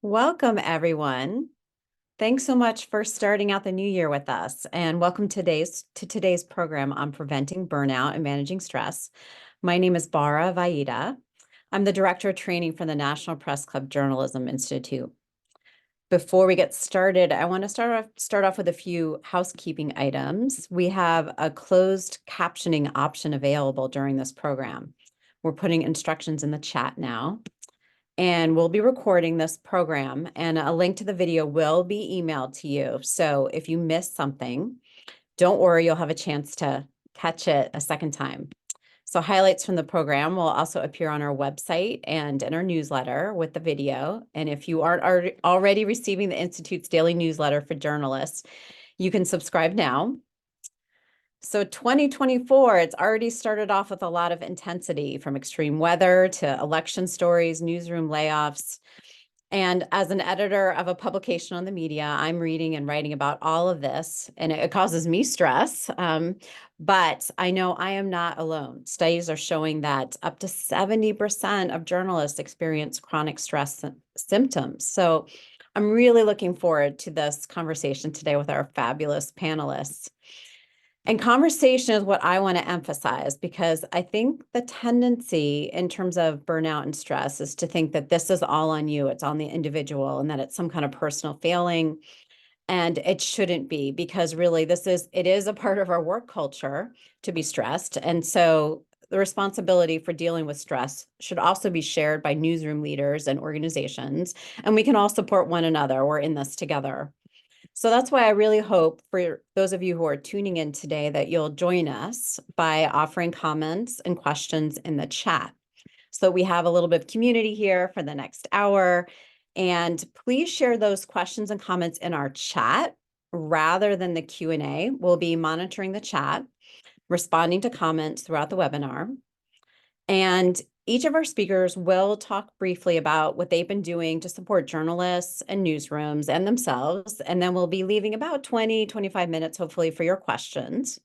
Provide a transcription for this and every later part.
Welcome, everyone. Thanks so much for starting out the new year with us, and welcome to today's program on preventing burnout and managing stress. My name is Bara Vaida. I'm the Director of Training for the National Press Club Journalism Institute. Before we get started, I want to start off with a few housekeeping items. We have a closed captioning option available during this program. We're putting instructions in the chat now. And we'll be recording this program, and a link to the video will be emailed to you. So if you miss something, don't worry, you'll have a chance to catch it a second time. So highlights from the program will also appear on our website and in our newsletter with the video. And if you aren't already receiving the Institute's daily newsletter for journalists, you can subscribe now. So 2024, it's already started off with a lot of intensity, from extreme weather to election stories, newsroom layoffs. And as an editor of a publication on the media, I'm reading and writing about all of this, and it causes me stress. But I know I am not alone. Studies are showing that up to 70% of journalists experience chronic stress symptoms. So I'm really looking forward to this conversation today with our fabulous panelists. And conversation is what I want to emphasize, because I think the tendency in terms of burnout and stress is to think that this is all on you, it's on the individual, and that it's some kind of personal failing. And it shouldn't be, because really it is a part of our work culture to be stressed. And so the responsibility for dealing with stress should also be shared by newsroom leaders and organizations. And we can all support one another. We're in this together. So that's why I really hope for those of you who are tuning in today that you'll join us by offering comments and questions in the chat. So we have a little bit of community here for the next hour. And please share those questions and comments in our chat rather than the Q&A. We'll be monitoring the chat, responding to comments throughout the webinar. And each of our speakers will talk briefly about what they've been doing to support journalists and newsrooms and themselves. And then we'll be leaving about 25 minutes, hopefully, for your questions.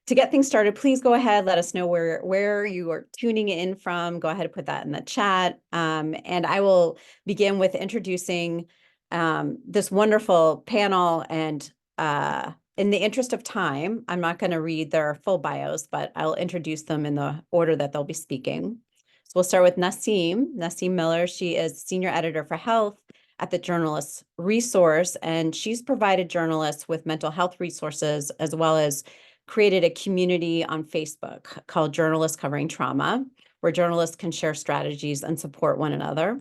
To get things started, please go ahead, let us know where you are tuning in from. Go ahead and put that in the chat. And I will begin with introducing this wonderful panel. And in the interest of time, I'm not going to read their full bios, but I'll introduce them in the order that they'll be speaking. So we'll start with Naseem Miller. She is Senior Editor for Health at the Journalists Resource, and she's provided journalists with mental health resources, as well as created a community on Facebook called Journalists Covering Trauma, where journalists can share strategies and support one another.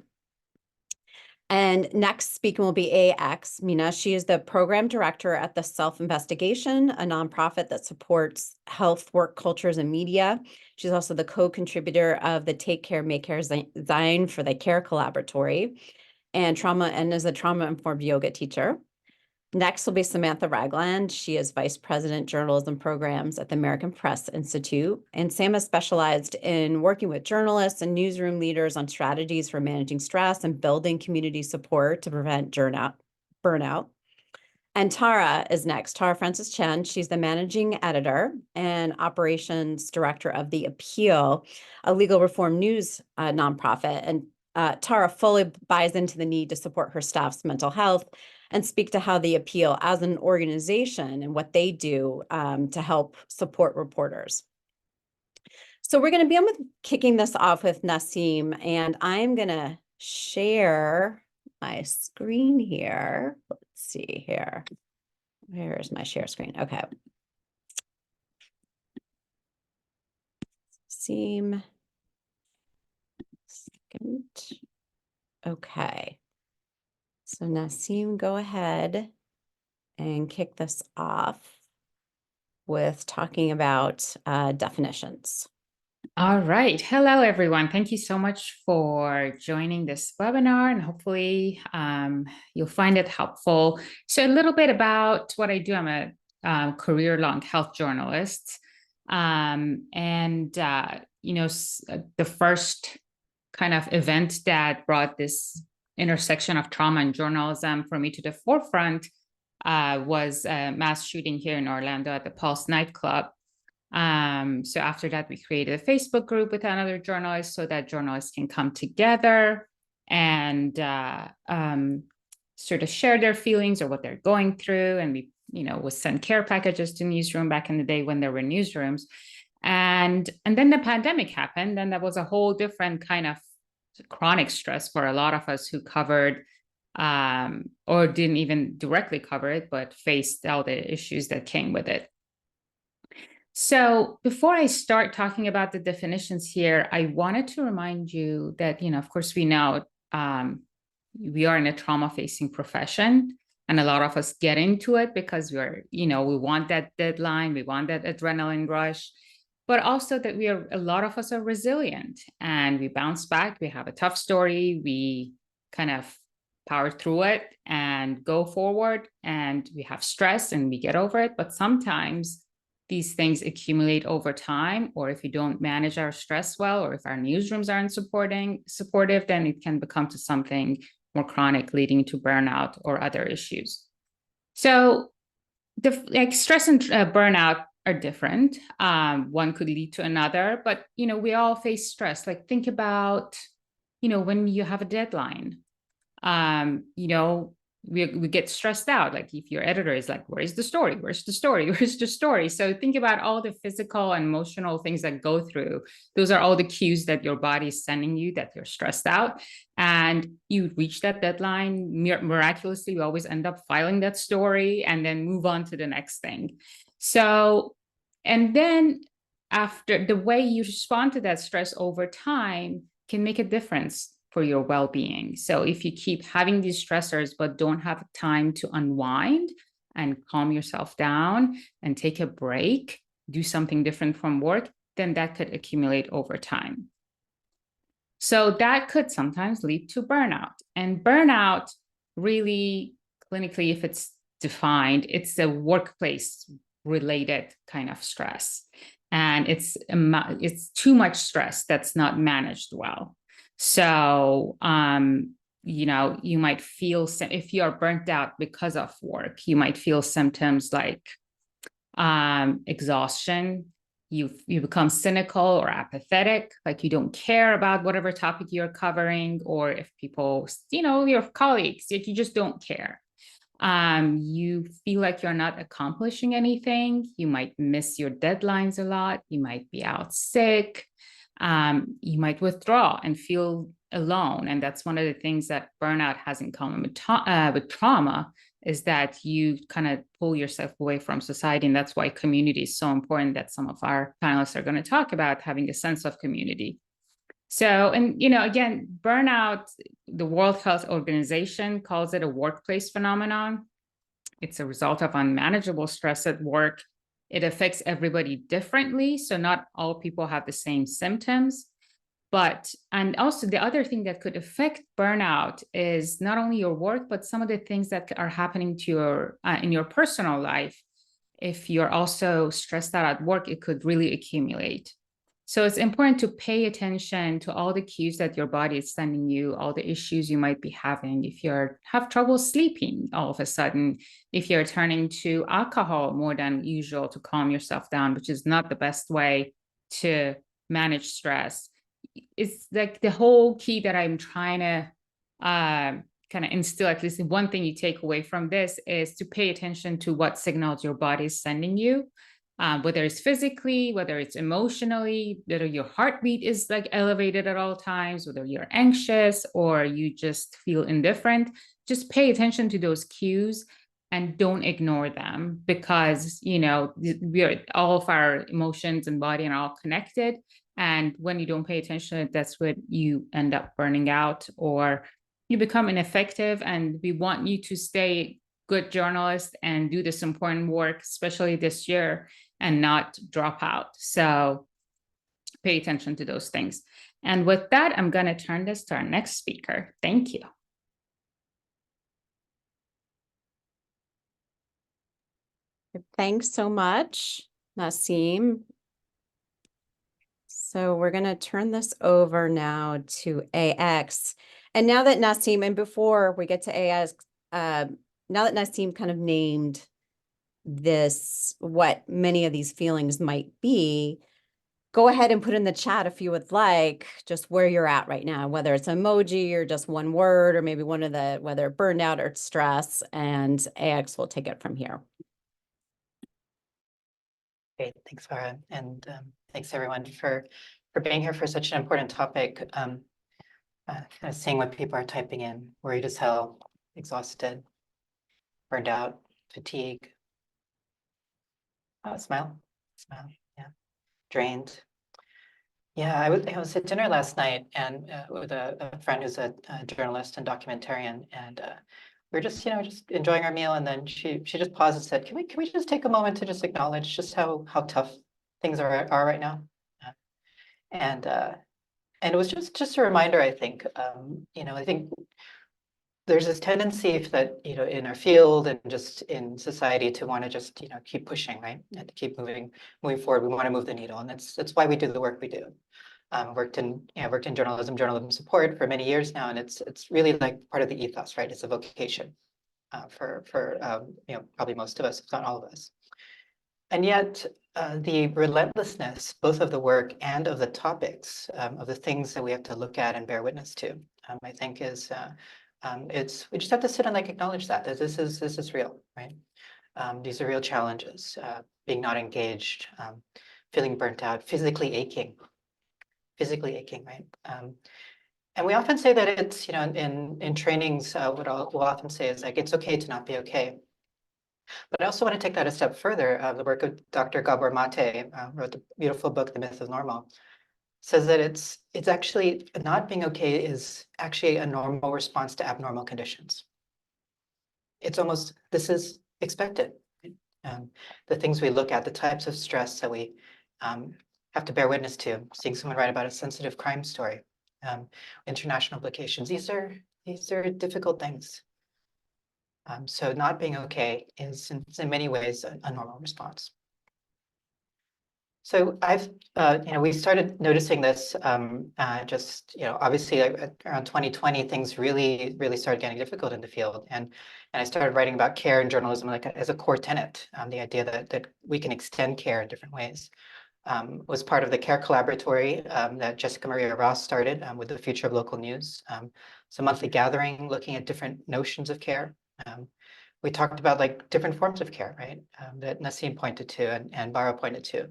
And next speaking will be AX Mina. She is the program director at the Self-Investigation, a nonprofit that supports health, work cultures, and media. She's also the co-contributor of the Take Care, Make Care Zine for the Care Collaboratory, and is a trauma-informed yoga teacher. Next will be Samantha Ragland. She is Vice President Journalism Programs at the American Press Institute. And Sam has specialized in working with journalists and newsroom leaders on strategies for managing stress and building community support to prevent burnout. And Tara is next. Tara Francis Chen. She's the Managing Editor and Operations Director of The Appeal, a legal reform news nonprofit. And Tara fully buys into the need to support her staff's mental health and speak to how the Appeal as an organization and what they do to help support reporters. So we're going to be kicking this off with Naseem, and I'm going to share my screen here. Let's see here. Where's my share screen? Okay. Naseem. Second. Okay. So Naseem, go ahead and kick this off with talking about definitions. All right. Hello, everyone. Thank you so much for joining this webinar, and hopefully you'll find it helpful. So a little bit about what I do. I'm a career-long health journalist. The first kind of event that brought this intersection of trauma and journalism for me to the forefront was a mass shooting here in Orlando at the Pulse nightclub. So after that, we created a Facebook group with another journalist so that journalists can come together and sort of share their feelings or what they're going through. And we, would send care packages to newsroom back in the day when there were newsrooms. And then the pandemic happened, and that was a whole different kind of chronic stress for a lot of us who covered or didn't even directly cover it, but faced all the issues that came with it. So before I start talking about the definitions here, I wanted to remind you that, of course, we know we are in a trauma-facing profession, and a lot of us get into it because we want that deadline, we want that adrenaline rush, but also that a lot of us are resilient and we bounce back. We have a tough story, we kind of power through it and go forward, and we have stress and we get over it. But sometimes these things accumulate over time, or if we don't manage our stress well, or if our newsrooms aren't supportive, then it can become to something more chronic, leading to burnout or other issues. So stress and burnout are different. One could lead to another, but we all face stress. Like, think about when you have a deadline. We get stressed out. Like, if your editor is like, where's the story? Where's the story? Where's the story? So think about all the physical and emotional things that go through. Those are all the cues that your body is sending you that you're stressed out. And you reach that deadline. Miraculously, we always end up filing that story and then move on to the next thing. So, and then after, the way you respond to that stress over time can make a difference for your well-being. So if you keep having these stressors but don't have time to unwind and calm yourself down and take a break, do something different from work, then that could accumulate over time. So that could sometimes lead to burnout. And burnout, really, clinically, if it's defined, it's a workplace related kind of stress. And it's too much stress that's not managed well. So, you might feel, if you are burnt out because of work, you might feel symptoms like exhaustion. You become cynical or apathetic, like you don't care about whatever topic you're covering, or if people, your colleagues, if you just don't care. You feel like you're not accomplishing anything. You might miss your deadlines a lot. You might be out sick. You might withdraw and feel alone. And that's one of the things that burnout has in common with trauma, is that you kind of pull yourself away from society. And that's why community is so important, that some of our panelists are going to talk about, having a sense of community. So, and, again, burnout, the World Health Organization calls it a workplace phenomenon. It's a result of unmanageable stress at work. It affects everybody differently. So not all people have the same symptoms. And also the other thing that could affect burnout is not only your work, but some of the things that are happening to your in your personal life. If you're also stressed out at work, it could really accumulate. So it's important to pay attention to all the cues that your body is sending you, all the issues you might be having. If you have trouble sleeping all of a sudden, if you're turning to alcohol more than usual to calm yourself down, which is not the best way to manage stress. It's like the whole key that I'm trying to kind of instill, at least one thing you take away from this, is to pay attention to what signals your body is sending you. Whether it's physically, whether it's emotionally, whether your heartbeat is like elevated at all times, whether you're anxious or you just feel indifferent, just pay attention to those cues and don't ignore them, because, all of our emotions and body are all connected. And when you don't pay attention, that's when you end up burning out or you become ineffective. And we want you to stay good journalist and do this important work, especially this year, and not drop out. So pay attention to those things. And with that, I'm going to turn this to our next speaker. Thank you. Thanks so much, Naseem. So we're going to turn this over now to AX. And now that Naseem, and before we get to AX, now that Naseem kind of named this, what many of these feelings might be, go ahead and put in the chat if you would like, just where you're at right now, whether it's emoji or just one word, or maybe one of the, whether burnout or stress, and AX will take it from here. Great, thanks, Farah, and thanks everyone for being here for such an important topic. Kind of seeing what people are typing in: worried as hell, exhausted, burned out, fatigue. Smile, yeah, drained. Yeah, I was at dinner last night and with a friend who's a journalist and documentarian, and we were just enjoying our meal, and then she just paused and said, "Can we just take a moment to just acknowledge just how tough things are right now?" Uh, and it was just a reminder, I think. I think there's this tendency that, in our field and just in society to want to just, keep pushing, right? And to keep moving forward. We want to move the needle. And that's why we do the work we do. Worked in journalism support for many years now. And it's really like part of the ethos, right? It's a vocation for probably most of us, if not all of us. And yet the relentlessness, both of the work and of the topics, of the things that we have to look at and bear witness to, I think is, we just have to sit and acknowledge that this is real, right? These are real challenges, being not engaged, feeling burnt out, physically aching, right? And we often say that it's, in trainings, what we'll often say is it's okay to not be okay. But I also want to take that a step further. The work of Dr. Gabor Mate, wrote the beautiful book, The Myth of Normal, says that it's actually not being okay is actually a normal response to abnormal conditions. It's almost, this is expected. The things we look at, the types of stress that we have to bear witness to, seeing someone write about a sensitive crime story, international implications, these are difficult things. So not being okay is in many ways a normal response. So we started noticing this obviously around 2020, things really started getting difficult in the field. And I started writing about care and journalism as a core tenet, the idea that we can extend care in different ways. Was part of the Care Collaboratory that Jessica Maria Ross started with the Future of Local News. It's a monthly gathering looking at different notions of care. We talked about different forms of care, right? That Naseem pointed to and Bara pointed to.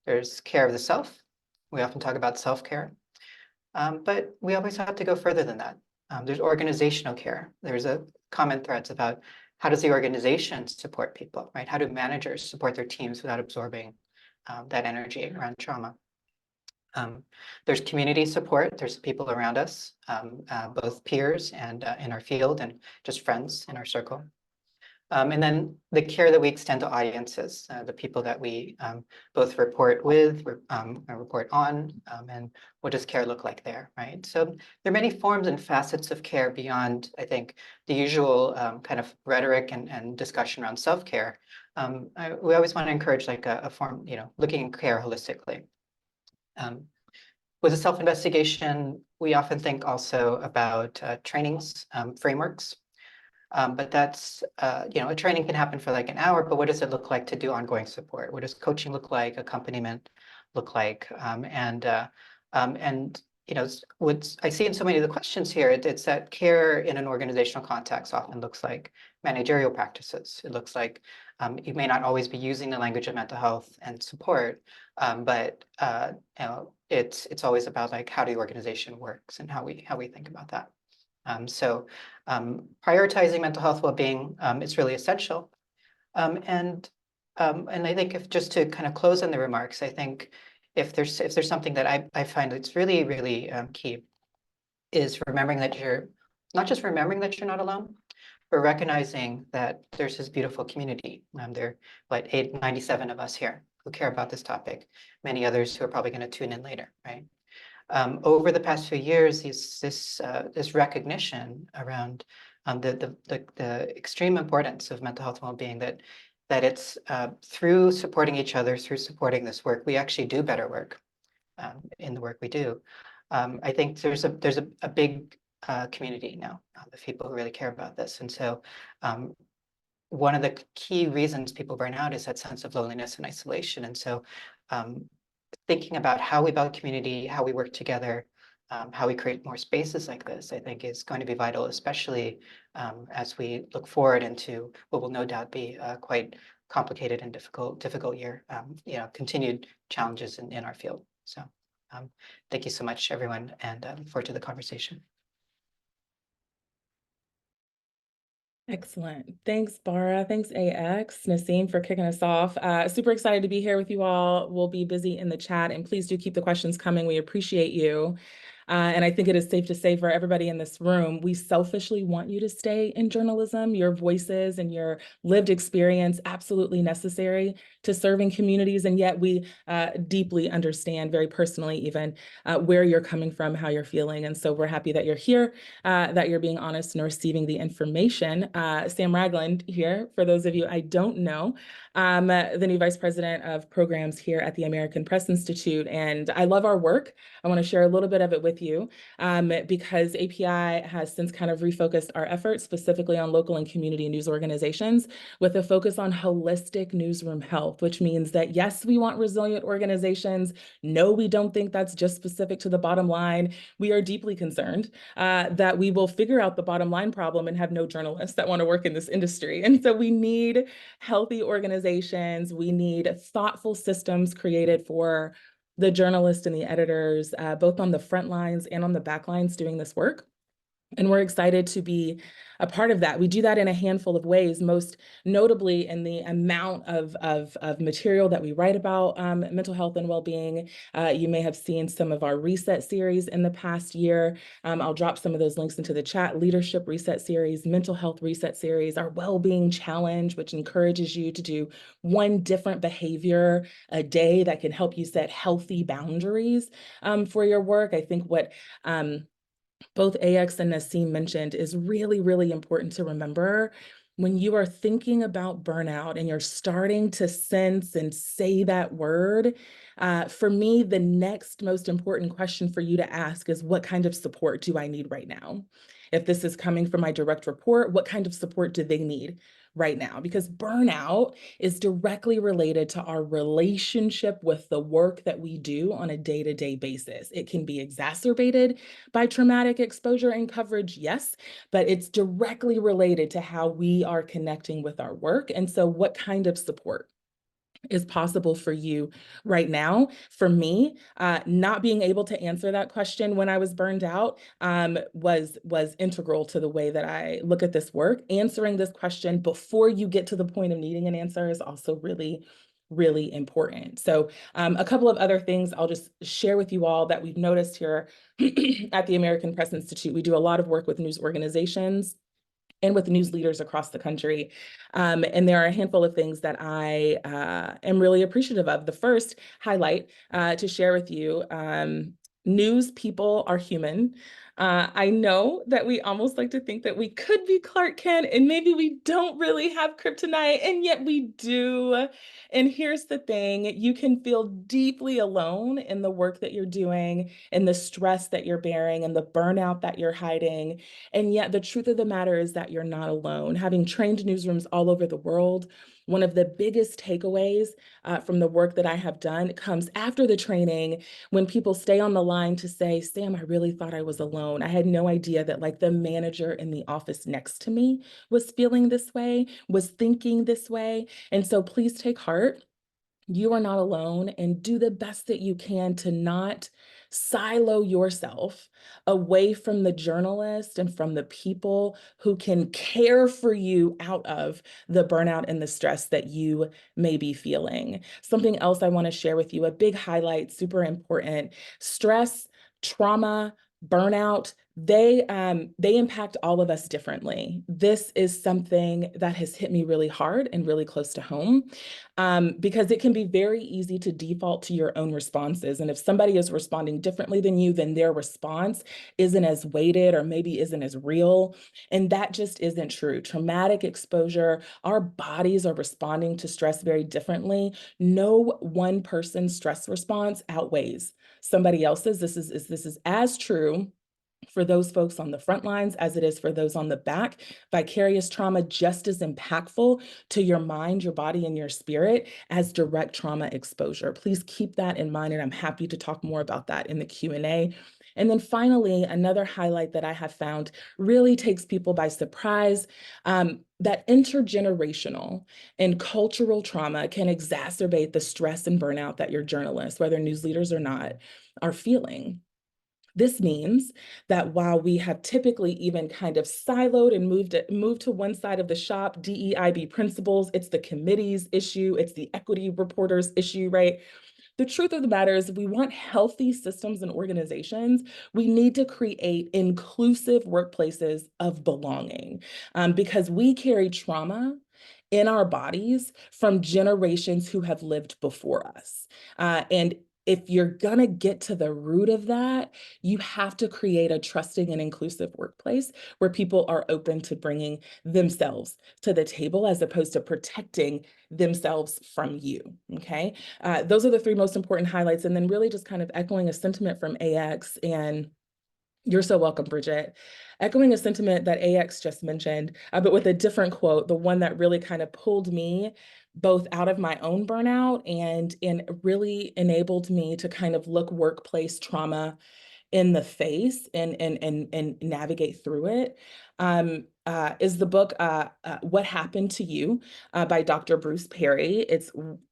There's care of the self. We often talk about self-care, but we always have to go further than that. There's organizational care. There's a common threads about how does the organization support people, right? How do managers support their teams without absorbing that energy around trauma? There's community support. There's people around us, both peers and in our field and just friends in our circle. And then the care that we extend to audiences, the people that we both report with, report on, and what does care look like there, right? So there are many forms and facets of care beyond, I think, the usual kind of rhetoric and discussion around self-care. We always want to encourage a form, looking at care holistically. With a self-investigation, we often think also about trainings, frameworks. But that's, a training can happen for an hour, but what does it look like to do ongoing support? What does coaching look like, accompaniment look like? What I see in so many of the questions here, it's that care in an organizational context often looks like managerial practices. It looks like you may not always be using the language of mental health and support, but it's always about how the organization works and how we think about that. Prioritizing mental health well-being is really essential. And I think if just to kind of close on the remarks, I think if there's something that I find that's really key is remembering that you're not just remembering that you're not alone, but recognizing that there's this beautiful community. There are 97 of us here who care about this topic, many others who are probably going to tune in later, right? Over the past few years, this recognition around the extreme importance of mental health and well-being, that it's through supporting each other, through supporting this work, we actually do better work in the work we do. I think there's a big community now of people who really care about this, and so one of the key reasons people burn out is that sense of loneliness and isolation, and so thinking about how we build community, how we work together, how we create more spaces like this, I think is going to be vital, especially as we look forward into what will no doubt be a quite complicated and difficult year. Continued challenges in our field. So thank you so much, everyone, and I look forward to the conversation. Excellent. Thanks, Bara. Thanks, AX. Naseem, for kicking us off. Super excited to be here with you all. We'll be busy in the chat, and please do keep the questions coming. We appreciate you. And I think it is safe to say for everybody in this room, we selfishly want you to stay in journalism. Your voices and your lived experience absolutely necessary to serving communities. And yet we deeply understand, very personally even, where you're coming from, how you're feeling. And so we're happy that you're here, that you're being honest and receiving the information. Sam Ragland here, for those of you I don't know, the new Vice President of Programs here at the American Press Institute. And I love our work. I want to share a little bit of it with you because API has since kind of refocused our efforts specifically on local and community news organizations with a focus on holistic newsroom health, which means that yes, we want resilient organizations. No, we don't think that's just specific to the bottom line. We are deeply concerned that we will figure out the bottom line problem and have no journalists that want to work in this industry. And so we need healthy organizations. We need thoughtful systems created for the journalists and the editors, both on the front lines and on the back lines doing this work. And we're excited to be a part of that. We do that in a handful of ways, most notably in the amount of material that we write about mental health and well-being. You may have seen some of our reset series in the past year. I'll drop some of those links into the chat. Leadership reset series, mental health reset series, our well-being challenge, which encourages you to do one different behavior a day that can help you set healthy boundaries for your work. I think what both AX and Naseem mentioned is really, really important to remember when you are thinking about burnout and you're starting to sense and say that word. For me, the next most important question for you to ask is, what kind of support do I need right now? If this is coming from my direct report, what kind of support do they need right now? Because burnout is directly related to our relationship with the work that we do on a day-to-day basis. It can be exacerbated by traumatic exposure and coverage, yes, but it's directly related to how we are connecting with our work. And so what kind of support is possible for you right now? For me, not being able to answer that question when I was burned out was integral to the way that I look at this work. Answering this question before you get to the point of needing an answer is also really, really important. So a couple of other things I'll just share with you all that we've noticed here at the American Press Institute. We do a lot of work with news organizations and with news leaders across the country. And there are a handful of things that I am really appreciative of. The first highlight to share with you, news people are human. I know that we almost like to think that we could be Clark Kent and maybe we don't really have kryptonite, and yet we do. And here's the thing, you can feel deeply alone in the work that you're doing, in the stress that you're bearing, and the burnout that you're hiding. And yet the truth of the matter is that you're not alone. Having trained newsrooms all over the world, one of the biggest takeaways from the work that I have done comes after the training, when people stay on the line to say, Sam, I really thought I was alone. I had no idea that like the manager in the office next to me was feeling this way, was thinking this way. And so please take heart. You are not alone, and do the best that you can to not silo yourself away from the journalist and from the people who can care for you out of the burnout and the stress that you may be feeling. Something else I want to share with you, a big highlight, super important: stress, trauma, burnout, they impact all of us differently. This is something that has hit me really hard and really close to home, because it can be very easy to default to your own responses. And if somebody is responding differently than you, then their response isn't as weighted or maybe isn't as real. And that just isn't true. Traumatic exposure, our bodies are responding to stress very differently. No one person's stress response outweighs somebody else's. This is as true for those folks on the front lines as it is for those on the back. Vicarious trauma just as impactful to your mind, your body, and your spirit as direct trauma exposure. Please keep that in mind, and I'm happy to talk more about that in the Q&A. And then finally, another highlight that I have found really takes people by surprise, that intergenerational and cultural trauma can exacerbate the stress and burnout that your journalists, whether news leaders or not, are feeling. This means that while we have typically even kind of siloed and moved to one side of the shop, DEIB principles, it's the committee's issue, it's the equity reporter's issue, right? The truth of the matter is, if we want healthy systems and organizations, we need to create inclusive workplaces of belonging, because we carry trauma in our bodies from generations who have lived before us. And if you're going to get to the root of that, you have to create a trusting and inclusive workplace where people are open to bringing themselves to the table as opposed to protecting themselves from you, okay? Those are the three most important highlights. And then really just kind of echoing a sentiment from AX, and you're so welcome, Bridget. Echoing a sentiment that AX just mentioned, but with a different quote, the one that really kind of pulled me both out of my own burnout and really enabled me to kind of look workplace trauma in the face and navigate through it, is the book What Happened to You by Dr. Bruce Perry. It's,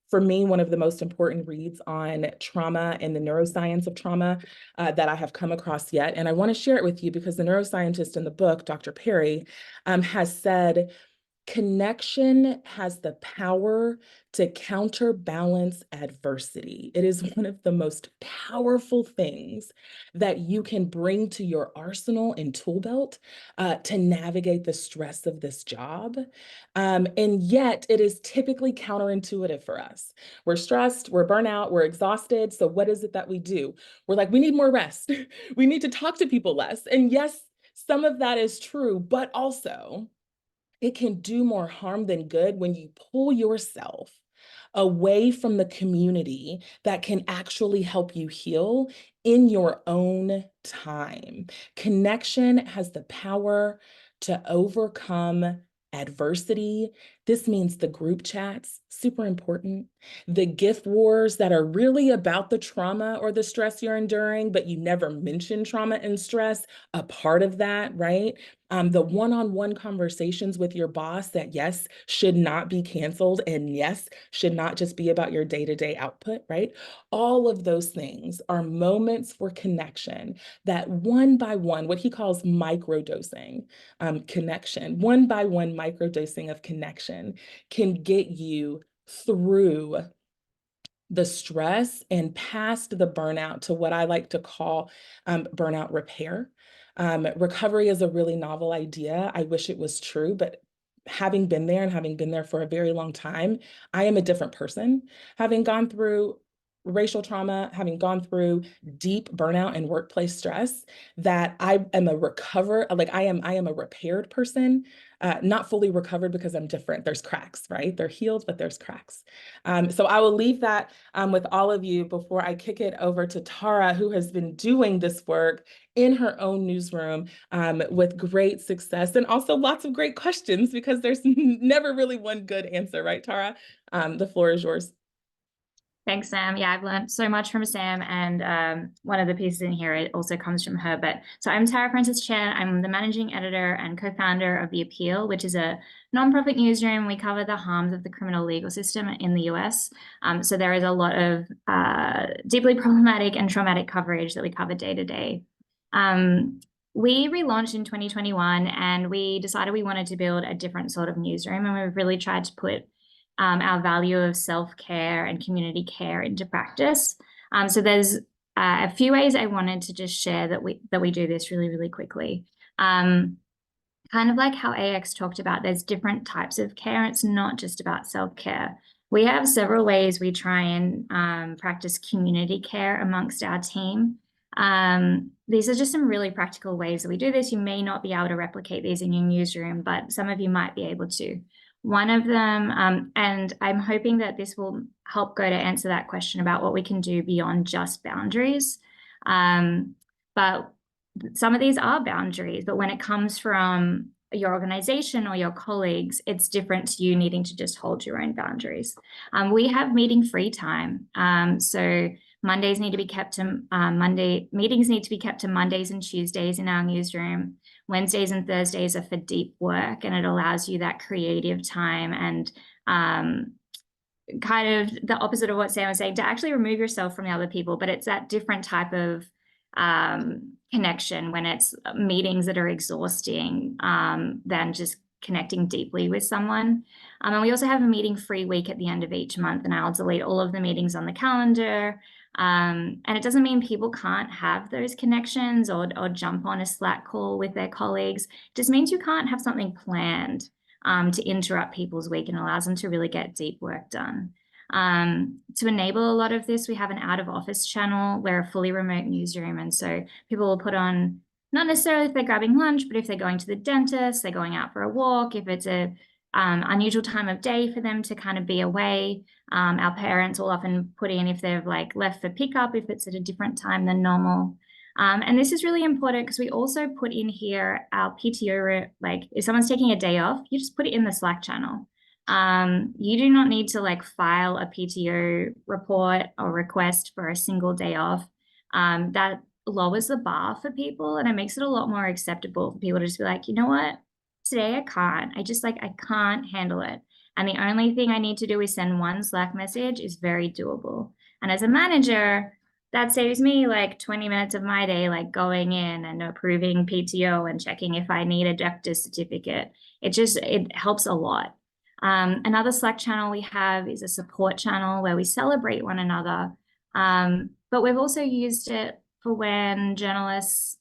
for me, one of the most important reads on trauma and the neuroscience of trauma that I have come across yet. And I want to share it with you because the neuroscientist in the book, Dr. Perry, has said, connection has the power to counterbalance adversity. It is one of the most powerful things that you can bring to your arsenal and tool belt to navigate the stress of this job. And yet it is typically counterintuitive for us. We're stressed, we're burnout, we're exhausted. So what is it that we do? We're like, we need more rest. We need to talk to people less. And yes, some of that is true, but also it can do more harm than good when you pull yourself away from the community that can actually help you heal in your own time. Connection has the power to overcome adversity. This means the group chats, super important. The gift wars that are really about the trauma or the stress you're enduring, but you never mention trauma and stress, a part of that, right? The one-on-one conversations with your boss that, yes, should not be canceled, and yes, should not just be about your day-to-day output, right? All of those things are moments for connection that one by one, what he calls microdosing, connection, one by one microdosing of connection can get you through the stress and past the burnout to what I like to call burnout repair. Recovery is a really novel idea. I wish it was true, but having been there and having been there for a very long time, I am a different person. Having gone through racial trauma, having gone through deep burnout and workplace stress, that I am I am a repaired person, not fully recovered because I'm different. There's cracks, right? They're healed, but there's cracks. So I will leave that with all of you before I kick it over to Tara, who has been doing this work in her own newsroom with great success and also lots of great questions, because there's never really one good answer, right, Tara? The floor is yours. Thanks, Sam. Yeah, I've learned so much from Sam, and one of the pieces in here, it also comes from her. But so I'm Tara Francis Chen. I'm the managing editor and co-founder of The Appeal, which is a nonprofit newsroom. We cover the harms of the criminal legal system in the US. So there is a lot of deeply problematic and traumatic coverage that we cover day to day. We relaunched in 2021, and we decided we wanted to build a different sort of newsroom, and we've really tried to put our value of self-care and community care into practice. So there's a few ways I wanted to just share that we do this really, really quickly. Kind of like how AX talked about, there's different types of care. It's not just about self-care. We have several ways we try and practice community care amongst our team. These are just some really practical ways that we do this. You may not be able to replicate these in your newsroom, but some of you might be able to. One of them, and I'm hoping that this will help go to answer that question about what we can do beyond just boundaries. But some of these are boundaries, but when it comes from your organization or your colleagues, it's different to you needing to just hold your own boundaries. We have meeting free time. So Mondays need to be kept to meetings need to be kept to Mondays and Tuesdays in our newsroom. Wednesdays and Thursdays are for deep work, and it allows you that creative time and kind of the opposite of what Sam was saying, to actually remove yourself from the other people, but it's that different type of connection when it's meetings that are exhausting than just connecting deeply with someone. And we also have a meeting free week at the end of each month, and I'll delete all of the meetings on the calendar. And it doesn't mean people can't have those connections or jump on a Slack call with their colleagues. It just means you can't have something planned to interrupt people's week, and allows them to really get deep work done. To enable a lot of this, we have an out of office channel. We're a fully remote newsroom, and so people will put on, not necessarily if they're grabbing lunch, but if they're going to the dentist, they're going out for a walk, if it's a unusual time of day for them to kind of be away. Our parents will often put in if they've like left for pickup, if it's at a different time than normal. And this is really important because we also put in here our PTO, like if someone's taking a day off, you just put it in the Slack channel. You do not need to like file a PTO report or request for a single day off. That lowers the bar for people, and it makes it a lot more acceptable for people to just be like, you know what, today I can't. I can't handle it. And the only thing I need to do is send one Slack message is very doable. And as a manager, that saves me like 20 minutes of my day, like going in and approving PTO and checking if I need a doctor's certificate. It helps a lot. Another Slack channel we have is a support channel where we celebrate one another. But we've also used it for when journalists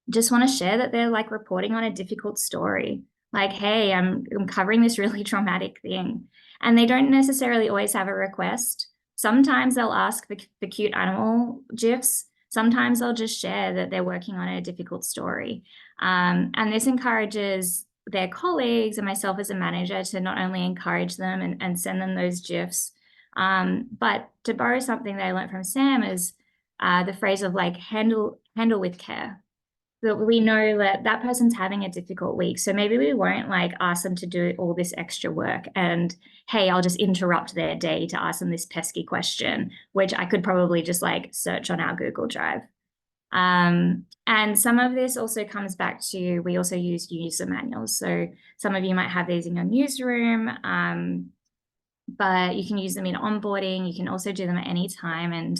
just want to share that they're like reporting on a difficult story. Like, hey, I'm covering this really traumatic thing. And they don't necessarily always have a request. Sometimes they'll ask for cute animal GIFs. Sometimes they'll just share that they're working on a difficult story. And this encourages their colleagues and myself as a manager to not only encourage them and send them those GIFs, but to borrow something that I learned from Sam is the phrase of like handle with care. That we know that that person's having a difficult week. So maybe we won't like ask them to do all this extra work and, hey, I'll just interrupt their day to ask them this pesky question, which I could probably just like search on our Google Drive. And some of this also comes back to, we also use user manuals. So some of you might have these in your newsroom, but you can use them in onboarding. You can also do them at any time. And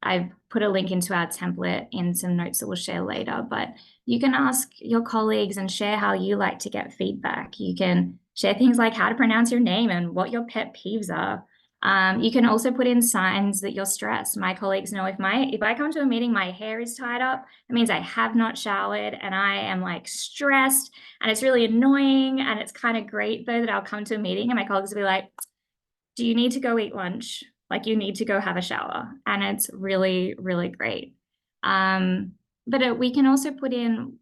I've put a link into our template in some notes that we'll share later, but you can ask your colleagues and share how you like to get feedback. You can share things like how to pronounce your name and what your pet peeves are. You can also put in signs that you're stressed. My colleagues know if I come to a meeting, my hair is tied up, it means I have not showered and I am like stressed, and it's really annoying. And it's kind of great though that I'll come to a meeting and my colleagues will be like, do you need to go eat lunch? Like you need to go have a shower. And it's really, really great. But we can also put in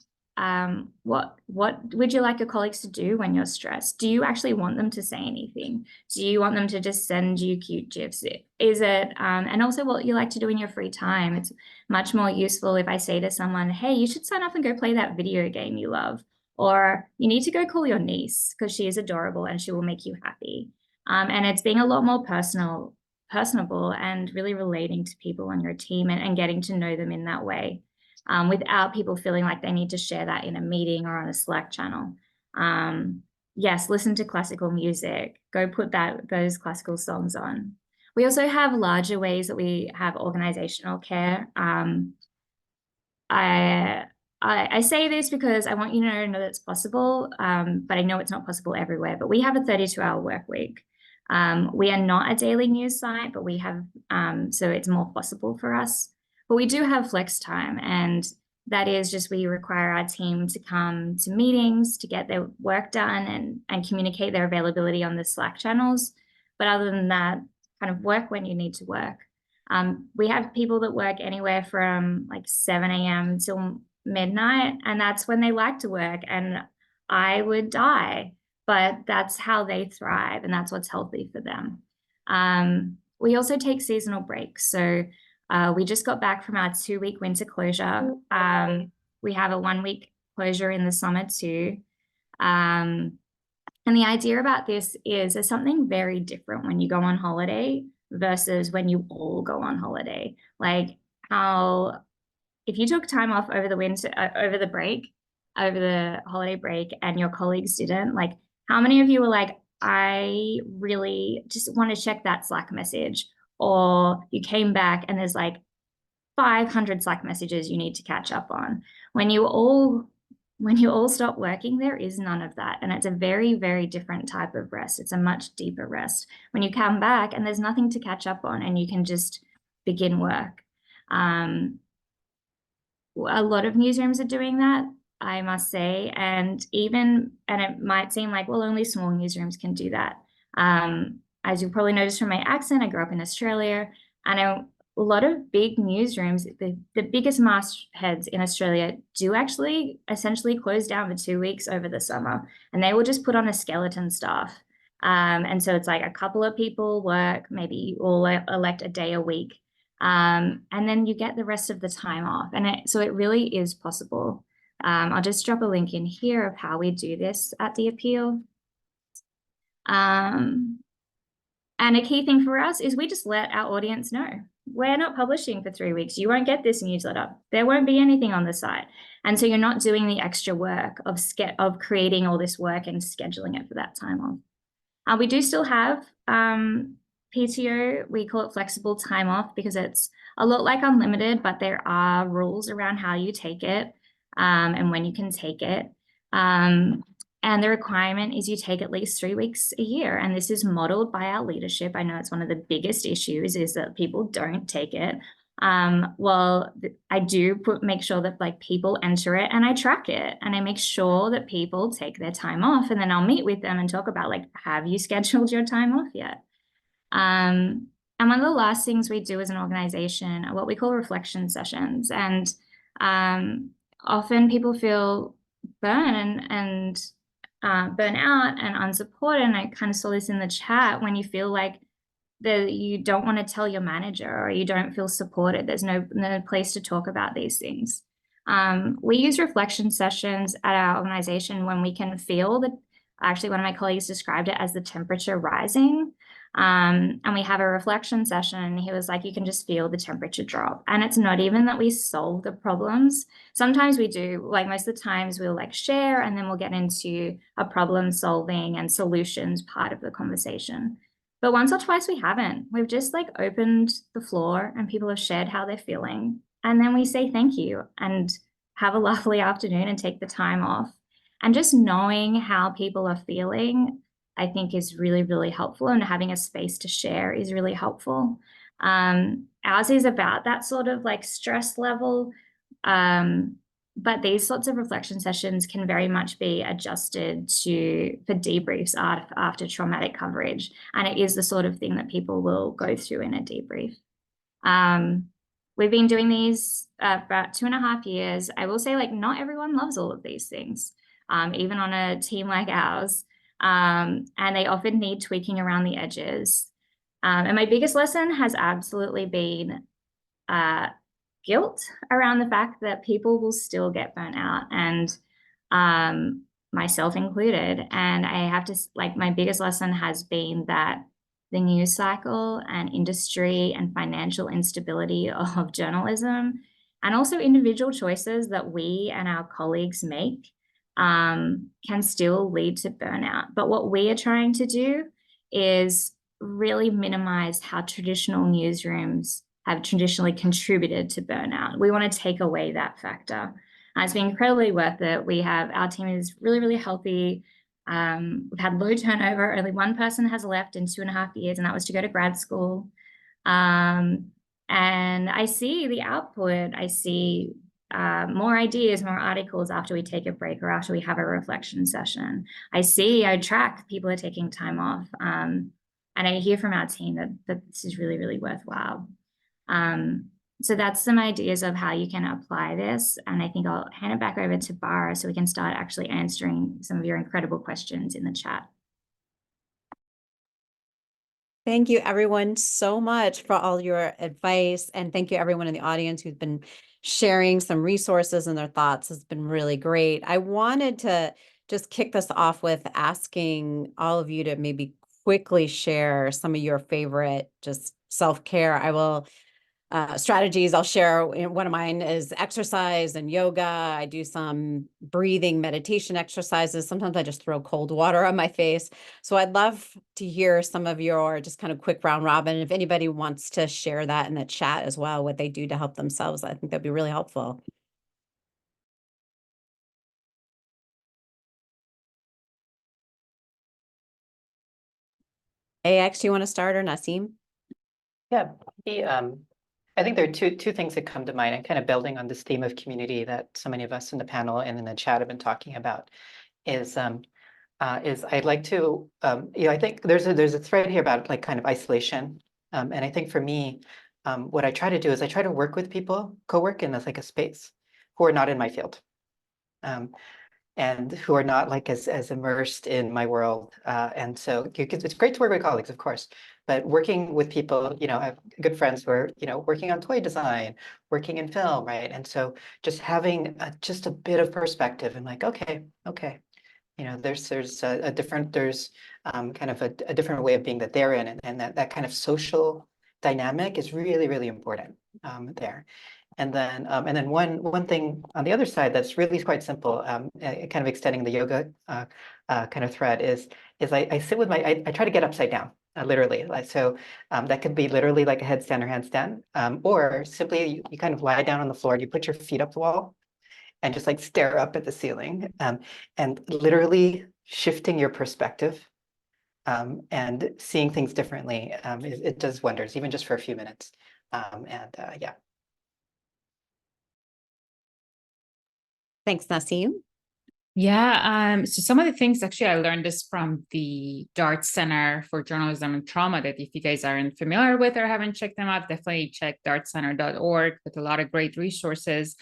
what would you like your colleagues to do when you're stressed? Do you actually want them to say anything? Do you want them to just send you cute GIFs? Is it, and also what you like to do in your free time? It's much more useful if I say to someone, hey, you should sign up and go play that video game you love. Or you need to go call your niece because she is adorable and she will make you happy. And it's being a lot more personable and really relating to people on your team and getting to know them in that way, without people feeling like they need to share that in a meeting or on a Slack channel. Yes, listen to classical music. Go put those classical songs on. We also have larger ways that we have organizational care. I say this because I want you to know that it's possible, but I know it's not possible everywhere. But we have a 32-hour work week. We are not a daily news site, but we have, so it's more possible for us. But we do have flex time, and that is just we require our team to come to meetings to get their work done and communicate their availability on the Slack channels. But other than that, kind of work when you need to work. We have people that work anywhere from like 7 a.m. till midnight, and that's when they like to work, and I would die. But that's how they thrive, and that's what's healthy for them. We also take seasonal breaks. So We just got back from our 2-week winter closure. We have a 1-week closure in the summer too. And the idea about this is there's something very different when you go on holiday versus when you all go on holiday. Like how, if you took time off over the winter, over the holiday break, and your colleagues didn't, like how many of you were like, I really just want to check that Slack message, or you came back and there's like 500 Slack messages you need to catch up on. When you all stop working, there is none of that. And it's a very, very different type of rest. It's a much deeper rest. When you come back and there's nothing to catch up on and you can just begin work. A lot of newsrooms are doing that, I must say. And it might seem like, well, only small newsrooms can do that. As you probably noticed from my accent, I grew up in Australia, and a lot of big newsrooms, the biggest mastheads in Australia do actually essentially close down for 2 weeks over the summer, and they will just put on a skeleton staff. And so it's like a couple of people work, maybe you all elect a day a week, and then you get the rest of the time off. And so it really is possible. I'll just drop a link in here of how we do this at the Appeal. And a key thing for us is we just let our audience know. We're not publishing for 3 weeks. You won't get this newsletter. There won't be anything on the site. And so you're not doing the extra work of creating all this work and scheduling it for that time off. We do still have PTO. We call it flexible time off because it's a lot like unlimited, but there are rules around how you take it and when you can take it. And the requirement is you take at least 3 weeks a year. And this is modeled by our leadership. I know it's one of the biggest issues is that people don't take it. Well, I do make sure that like people enter it and I track it and I make sure that people take their time off, and then I'll meet with them and talk about like, have you scheduled your time off yet? And one of the last things we do as an organization are what we call reflection sessions. And often people feel burn out and unsupported. And I kind of saw this in the chat, when you feel like you don't want to tell your manager or you don't feel supported. There's no place to talk about these things. We use reflection sessions at our organization when we can feel that, actually one of my colleagues described it as the temperature rising. And we have a reflection session, and he was like, you can just feel the temperature drop. And it's not even that we solve the problems. Sometimes we do, like most of the times we'll like share, and then we'll get into a problem solving and solutions part of the conversation. But once or twice we haven't. We've just like opened the floor and people have shared how they're feeling. And then we say thank you and have a lovely afternoon and take the time off. And just knowing how people are feeling, I think is really, really helpful, and having a space to share is really helpful. Ours is about that sort of like stress level, but these sorts of reflection sessions can very much be adjusted for debriefs after traumatic coverage, and it is the sort of thing that people will go through in a debrief. We've been doing these for about 2.5 years. I will say, like, not everyone loves all of these things, even on a team like ours. And they often need tweaking around the edges. And my biggest lesson has absolutely been guilt around the fact that people will still get burnt out, and myself included. And I have to, like, my biggest lesson has been that the news cycle and industry and financial instability of journalism, and also individual choices that we and our colleagues make, can still lead to burnout. But what we are trying to do is really minimize how traditional newsrooms have traditionally contributed to burnout. We want to take away that factor. It's been incredibly worth it. Our team is really, really healthy. We've had low turnover. Only one person has left in 2.5 years, and that was to go to grad school. And I see the output. I see more ideas, more articles after we take a break or after we have a reflection session. I track people are taking time off. And I hear from our team that this is really, really worthwhile. So that's some ideas of how you can apply this. And I think I'll hand it back over to Bara so we can start actually answering some of your incredible questions in the chat. Thank you, everyone, so much for all your advice. And thank you, everyone in the audience who's been sharing some resources and their thoughts. It's been really great. I wanted to just kick this off with asking all of you to maybe quickly share some of your favorite just self-care. I will strategies I'll share. One of mine is exercise and yoga. I do some breathing meditation exercises. Sometimes I just throw cold water on my face. So I'd love to hear some of your just kind of quick round robin. If anybody wants to share that in the chat as well, what they do to help themselves, I think that'd be really helpful. AX, do you want to start, or Naseem? Yeah, I think there are two things that come to mind, and kind of building on this theme of community that so many of us in the panel and in the chat have been talking about, is I'd like to, I think there's a thread here about like kind of isolation. And I think for me, what I try to do is I try to work with people, co-work in like a space who are not in my field. And who are not like as immersed in my world. And so it's great to work with colleagues, of course, but working with people, I have good friends who are, working on toy design, working in film, right? And so just having just a bit of perspective and like, okay, there's a different, there's kind of a different way of being that they're in, and that kind of social dynamic is really, really important there. And then one thing on the other side that's really quite simple, kind of extending the yoga kind of thread is I sit with I try to get upside down, literally. So that could be literally like a headstand or handstand, or simply you kind of lie down on the floor and you put your feet up the wall and just like stare up at the ceiling, and literally shifting your perspective and seeing things differently. It does wonders, even just for a few minutes. Yeah. Thanks, Naseem. Yeah, so some of the things, actually, I learned this from the Dart Center for Journalism and Trauma, that if you guys aren't familiar with or haven't checked them out, definitely check dartcenter.org with a lot of great resources.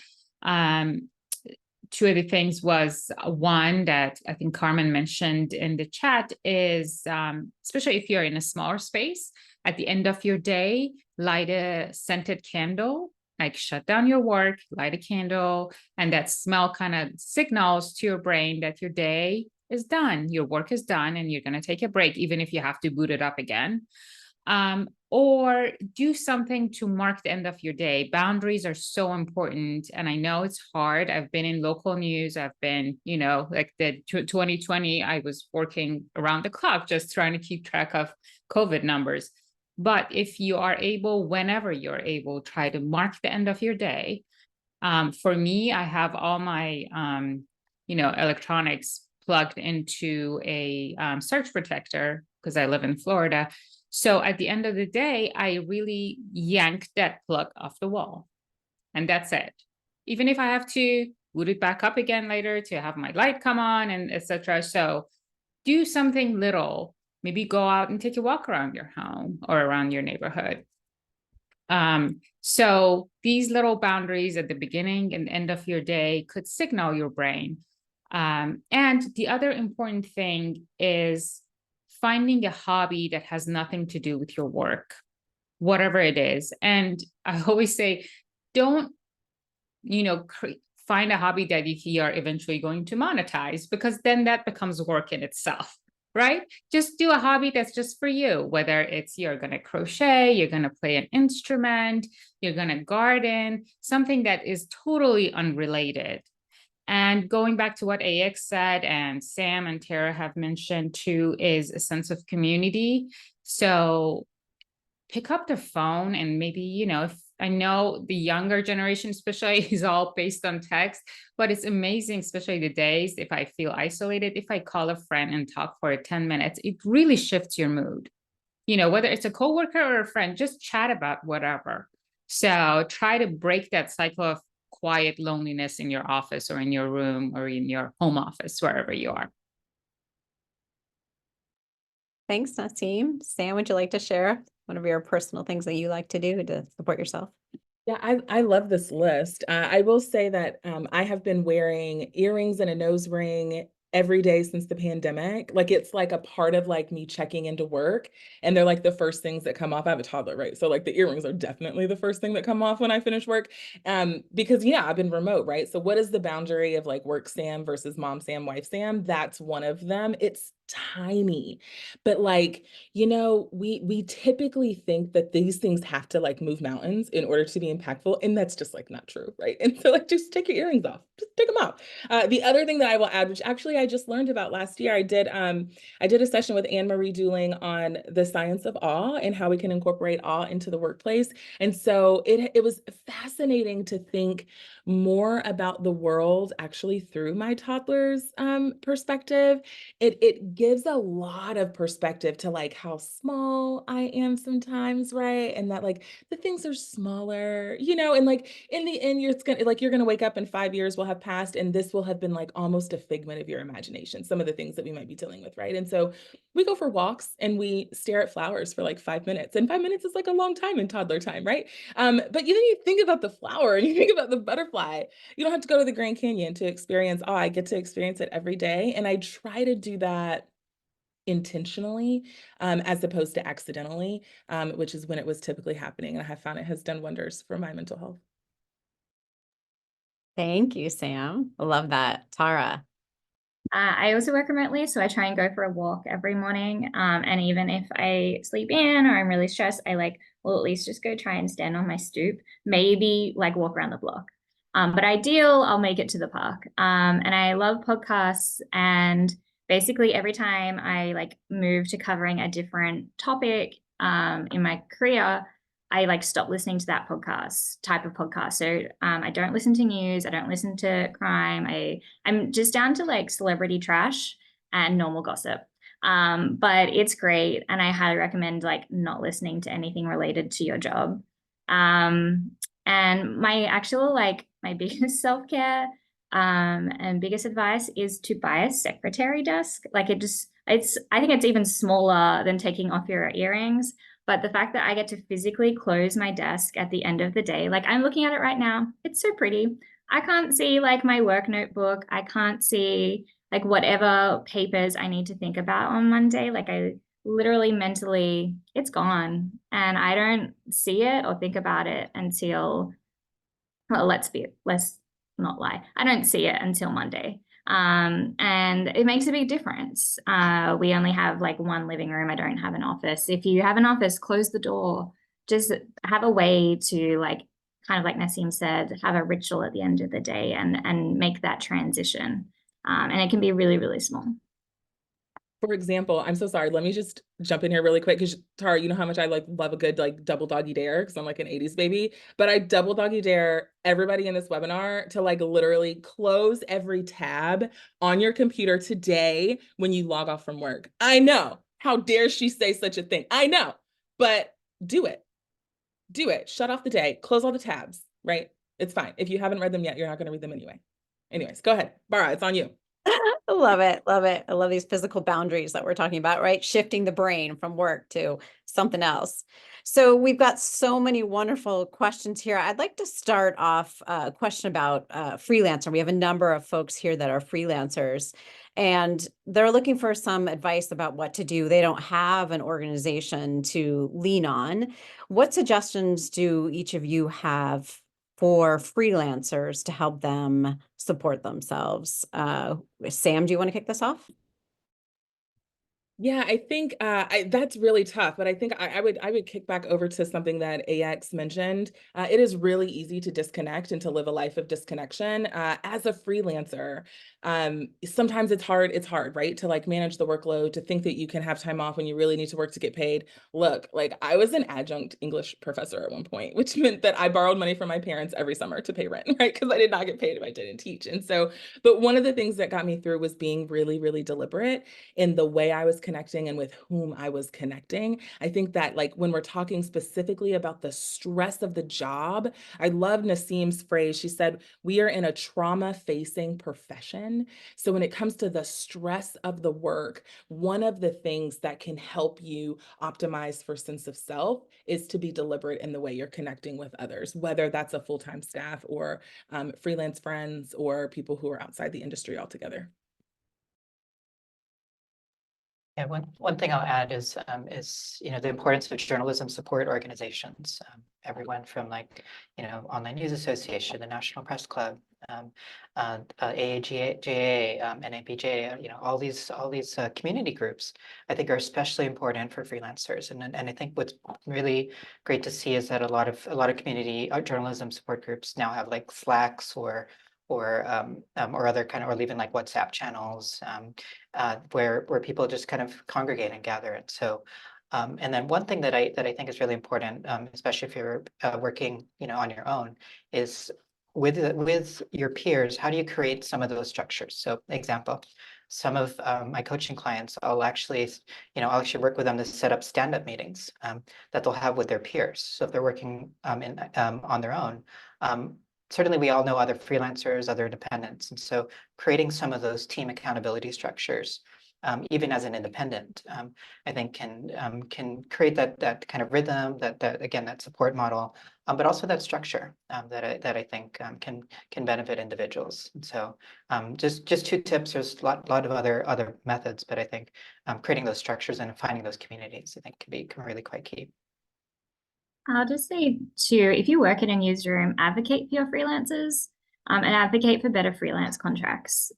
Two of the things was one that I think Carmen mentioned in the chat is, especially if you're in a smaller space, at the end of your day, light a scented candle. Like shut down your work, light a candle, and that smell kind of signals to your brain that your day is done, your work is done, and you're going to take a break, even if you have to boot it up again. Or do something to mark the end of your day. Boundaries are so important. And I know it's hard. I've been in local news. I've been, like the 2020, I was working around the clock, just trying to keep track of COVID numbers. But if you are able, whenever you're able, try to mark the end of your day. For me, I have all my, electronics plugged into a surge protector because I live in Florida. So at the end of the day, I really yank that plug off the wall, and that's it. Even if I have to boot it back up again later to have my light come on and etc. So do something little. Maybe go out and take a walk around your home or around your neighborhood. So these little boundaries at the beginning and end of your day could signal your brain. And the other important thing is finding a hobby that has nothing to do with your work, whatever it is. And I always say, don't, find a hobby that you are eventually going to monetize, because then that becomes work in itself. Right? Just do a hobby that's just for you, whether it's you're going to crochet, you're going to play an instrument, you're going to garden, something that is totally unrelated. And going back to what AX said, and Sam and Tara have mentioned too, is a sense of community. So pick up the phone and maybe, if I know the younger generation, especially, is all based on text, but it's amazing, especially the days, if I feel isolated, if I call a friend and talk for 10 minutes, it really shifts your mood. Whether it's a coworker or a friend, just chat about whatever. So try to break that cycle of quiet loneliness in your office or in your room or in your home office, wherever you are. Thanks, Naseem. Sam, would you like to share one of your personal things that you like to do to support yourself? Yeah, I love this list. I will say that I have been wearing earrings and a nose ring every day since the pandemic. Like it's like a part of like me checking into work, and they're like the first things that come off. I have a toddler, right? So like the earrings are definitely the first thing that come off when I finish work. Because yeah, I've been remote, right? So what is the boundary of like work Sam versus mom Sam, wife Sam? That's one of them. It's tiny. But like, we typically think that these things have to like move mountains in order to be impactful, and that's just like not true, right? And so like just take your earrings off. Just take them off. The other thing that I will add, which actually I just learned about last year, I did a session with Anne-Marie Dooling on the science of awe and how we can incorporate awe into the workplace. And so it was fascinating to think more about the world actually through my toddler's perspective. It gives a lot of perspective to like how small I am sometimes, right? And that like the things are smaller, and like in the end, you're gonna wake up in 5 years will have passed, and this will have been like almost a figment of your imagination, some of the things that we might be dealing with, right? And so we go for walks and we stare at flowers for like 5 minutes, and 5 minutes is like a long time in toddler time, right? But you think about the flower and you think about the butterfly. You don't have to go to the Grand Canyon to experience awe. I get to experience it every day, and I try to do that intentionally, as opposed to accidentally, which is when it was typically happening. And I have found it has done wonders for my mental health. Thank you, Sam. I love that. Tara. I also work remotely, so I try and go for a walk every morning. And even if I sleep in or I'm really stressed, I will at least just go try and stand on my stoop, maybe like walk around the block. But ideal, I'll make it to the park. And I love podcasts, and basically every time I move to covering a different topic in my career, I stop listening to that type of podcast. So I don't listen to news, I don't listen to crime. I'm just down to celebrity trash and normal gossip. But it's great, and I highly recommend not listening to anything related to your job. And my actual my biggest self-care and biggest advice is to buy a secretary desk. I think it's even smaller than taking off your earrings. But the fact that I get to physically close my desk at the end of the day, I'm looking at it right now, it's so pretty. I can't see my work notebook. I can't see whatever papers I need to think about on Monday. I literally mentally, it's gone. And I don't see it or think about it until, well, let's not lie. I don't see it until Monday. And it makes a big difference. We only have one living room. I don't have an office. If you have an office, close the door. Just have a way to kind of like Naseem said, have a ritual at the end of the day and make that transition. And it can be really, really small. For example, I'm so sorry. Let me just jump in here really quick because Tara, you know how much I love a good double doggy dare because I'm like an 80s baby. But I double doggy dare everybody in this webinar to literally close every tab on your computer today when you log off from work. I know. How dare she say such a thing? I know. But do it. Do it. Shut off the day. Close all the tabs, right? It's fine. If you haven't read them yet, you're not going to read them anyway. Anyways, go ahead. Bara, it's on you. I love it. Love it. I love these physical boundaries that we're talking about, right? Shifting the brain from work to something else. So we've got so many wonderful questions here. I'd like to start off a question about freelancer. We have a number of folks here that are freelancers, and they're looking for some advice about what to do. They don't have an organization to lean on. What suggestions do each of you have for freelancers to help them support themselves? Sam, do you want to kick this off? Yeah, I think that's really tough, but I think I would kick back over to something that AX mentioned. It is really easy to disconnect and to live a life of disconnection. As a freelancer, sometimes it's hard, right? To manage the workload, to think that you can have time off when you really need to work to get paid. Look, I was an adjunct English professor at one point, which meant that I borrowed money from my parents every summer to pay rent, right? Because I did not get paid if I didn't teach. And so, but one of the things that got me through was being really, really deliberate in the way I was connecting and with whom I was connecting. I think that when we're talking specifically about the stress of the job, I love Naseem's phrase. She said, we are in a trauma-facing profession. So when it comes to the stress of the work, one of the things that can help you optimize for sense of self is to be deliberate in the way you're connecting with others, whether that's a full-time staff or freelance friends or people who are outside the industry altogether. Yeah, one thing I'll add is the importance of journalism support organizations. Everyone from Online News Association, the National Press Club, AAGA, NAPJ, all these community groups, I think, are especially important for freelancers. And I think what's really great to see is that a lot of community journalism support groups now have like Slacks or other kind of, or even like WhatsApp channels, where people just kind of congregate and gather. And so, and then one thing that I think is really important, especially if you're working, on your own, is with your peers, how do you create some of those structures? So, example, some of my coaching clients, I'll actually work with them to set up stand-up meetings that they'll have with their peers. So if they're working on their own. Certainly, we all know other freelancers, other independents, and so creating some of those team accountability structures, even as an independent, I think can create that kind of rhythm, that support model, but also that structure that I think can benefit individuals. And so, just two tips. There's a lot of other methods, but I think creating those structures and finding those communities, I think, can really quite key. I'll just say too, if you work in a newsroom, advocate for your freelancers, and advocate for better freelance contracts.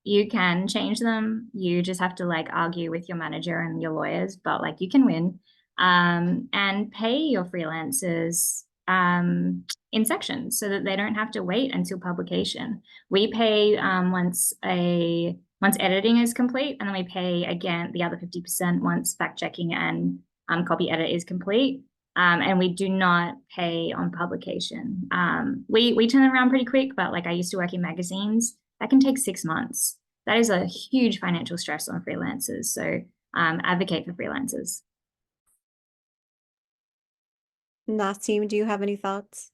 You can change them. You just have to argue with your manager and your lawyers, but you can win. And pay your freelancers in sections so that they don't have to wait until publication. We pay once editing is complete, and then we pay again the other 50% once fact checking and copy edit is complete. And we do not pay on publication. We turn around pretty quick, but I used to work in magazines. That can take 6 months. That is a huge financial stress on freelancers. So advocate for freelancers. Naseem, do you have any thoughts?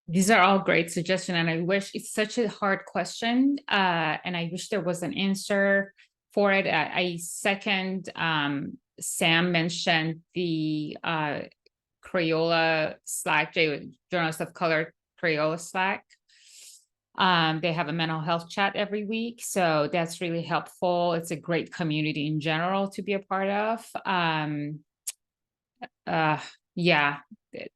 These are all great suggestions, and I wish it's such a hard question, and I wish there was an answer for it. I second Sam mentioned the Crayola Slack, Journalists of Color Crayola Slack. They have a mental health chat every week, so that's really helpful. It's a great community in general to be a part of. Yeah,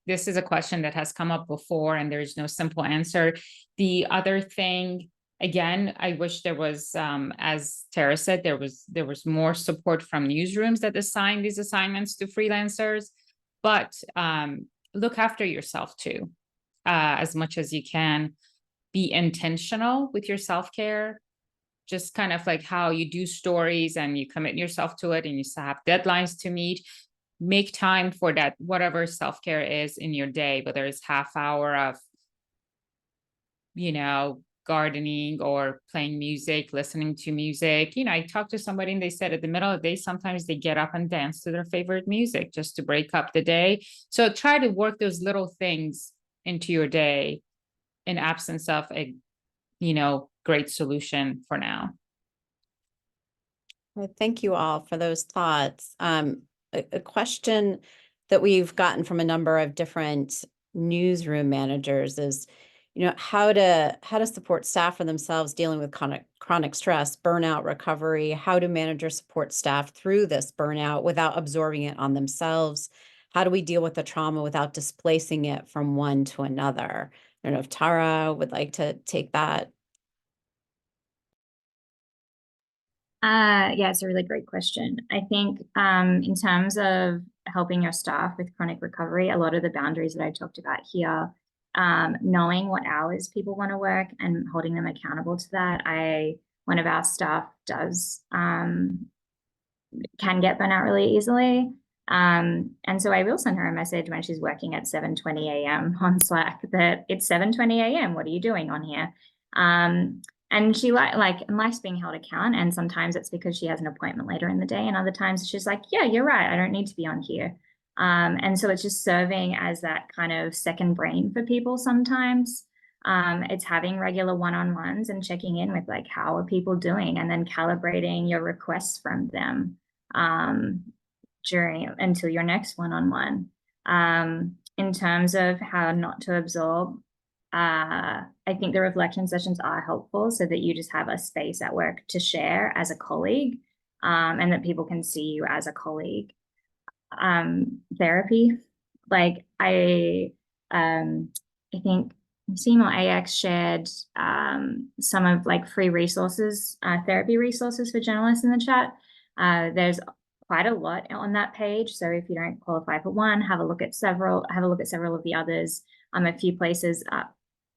this is a question that has come up before, and there's no simple answer. The other thing, again, I wish there was, as Tara said, there was more support from newsrooms that assign these assignments to freelancers. But look after yourself too, as much as you can. Be intentional with your self-care. Just kind of like how you do stories and you commit yourself to it, and you have deadlines to meet. Make time for that, whatever self-care is in your day, whether it's half hour of, gardening or playing music, listening to music. I talked to somebody and they said at the middle of the day, sometimes they get up and dance to their favorite music just to break up the day. So try to work those little things into your day in absence of a, great solution for now. Well, thank you all for those thoughts. A question that we've gotten from a number of different newsroom managers is, how to support staff for themselves dealing with chronic stress, burnout, recovery. How do managers support staff through this burnout without absorbing it on themselves? How do we deal with the trauma without displacing it from one to another? I don't know if Tara would like to take that. Yeah, it's a really great question. I think in terms of helping your staff with chronic recovery, a lot of the boundaries that I talked about here, knowing what hours people want to work and holding them accountable to that. One of our staff can get burnout really easily. And so I will send her a message when she's working at 7:20 a.m. on Slack that it's 7:20 a.m. What are you doing on here? And she likes being held account. And sometimes it's because she has an appointment later in the day. And other times she's like, yeah, you're right. I don't need to be on here. And so it's just serving as that kind of second brain for people sometimes. It's having regular one-on-ones and checking in with how are people doing, and then calibrating your requests from them until your next one-on-one. In terms of how not to absorb I think the reflection sessions are helpful so that you just have a space at work to share as a colleague, and that people can see you as a colleague. Therapy, like I think Naseem or AX shared some of like free resources, therapy resources for journalists in the chat. There's quite a lot on that page. So if you don't qualify for one, have a look at several of the others. A few places,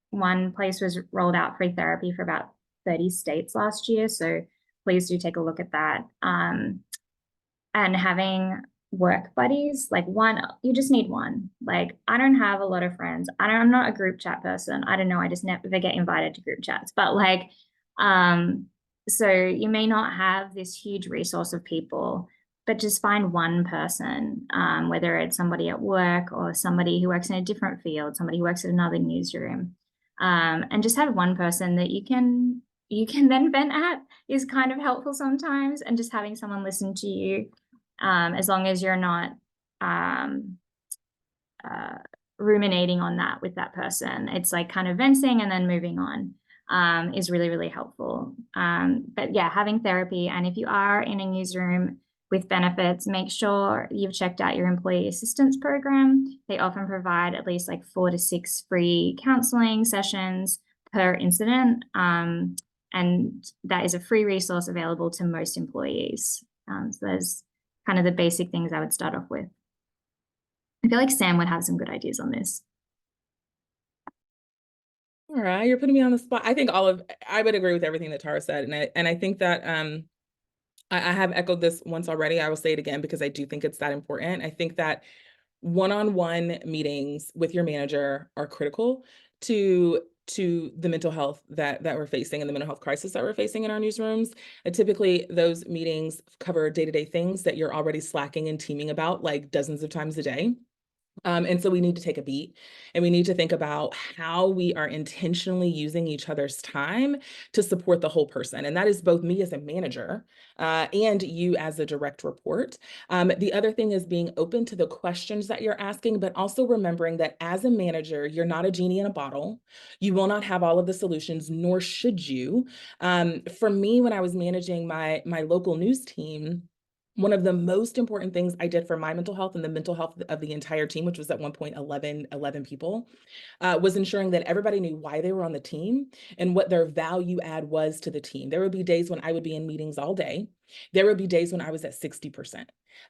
one place was rolled out free therapy for about 30 states last year. So please do take a look at that. And having work buddies, like one, you just need one. Like I don't have a lot of friends. I'm not a group chat person. I don't know. I just never get invited to group chats. But like, so you may not have this huge resource of people, but just find one person, whether it's somebody at work or somebody who works in a different field, somebody who works at another newsroom, and just have one person that you can then vent at is kind of helpful sometimes, and just having someone listen to you, as long as you're not ruminating on that with that person. It's like kind of venting and then moving on, is really, really helpful. But yeah, having therapy. And if you are in a newsroom with benefits, make sure you've checked out your employee assistance program. They often provide at least like 4 to 6 free counseling sessions per incident. And that is a free resource available to most employees. So there's kind of the basic things I would start off with. I feel like Sam would have some good ideas on this. All right, you're putting me on the spot. I think I would agree with everything that Tara said. And I think that I have echoed this once already. I will say it again because I do think it's that important. I think that one-on-one meetings with your manager are critical to the mental health that we're facing and the mental health crisis that we're facing in our newsrooms. And typically those meetings cover day-to-day things that you're already slacking and teaming about like dozens of times a day. And so we need to take a beat and we need to think about how we are intentionally using each other's time to support the whole person. And that is both me as a manager and you as a direct report. The other thing is being open to the questions that you're asking, but also remembering that as a manager, you're not a genie in a bottle. You will not have all of the solutions, nor should you. For me, when I was managing my local news team, one of the most important things I did for my mental health and the mental health of the entire team, which was at one point 11 people, was ensuring that everybody knew why they were on the team and what their value add was to the team. There would be days when I would be in meetings all day. There would be days when I was at 60%.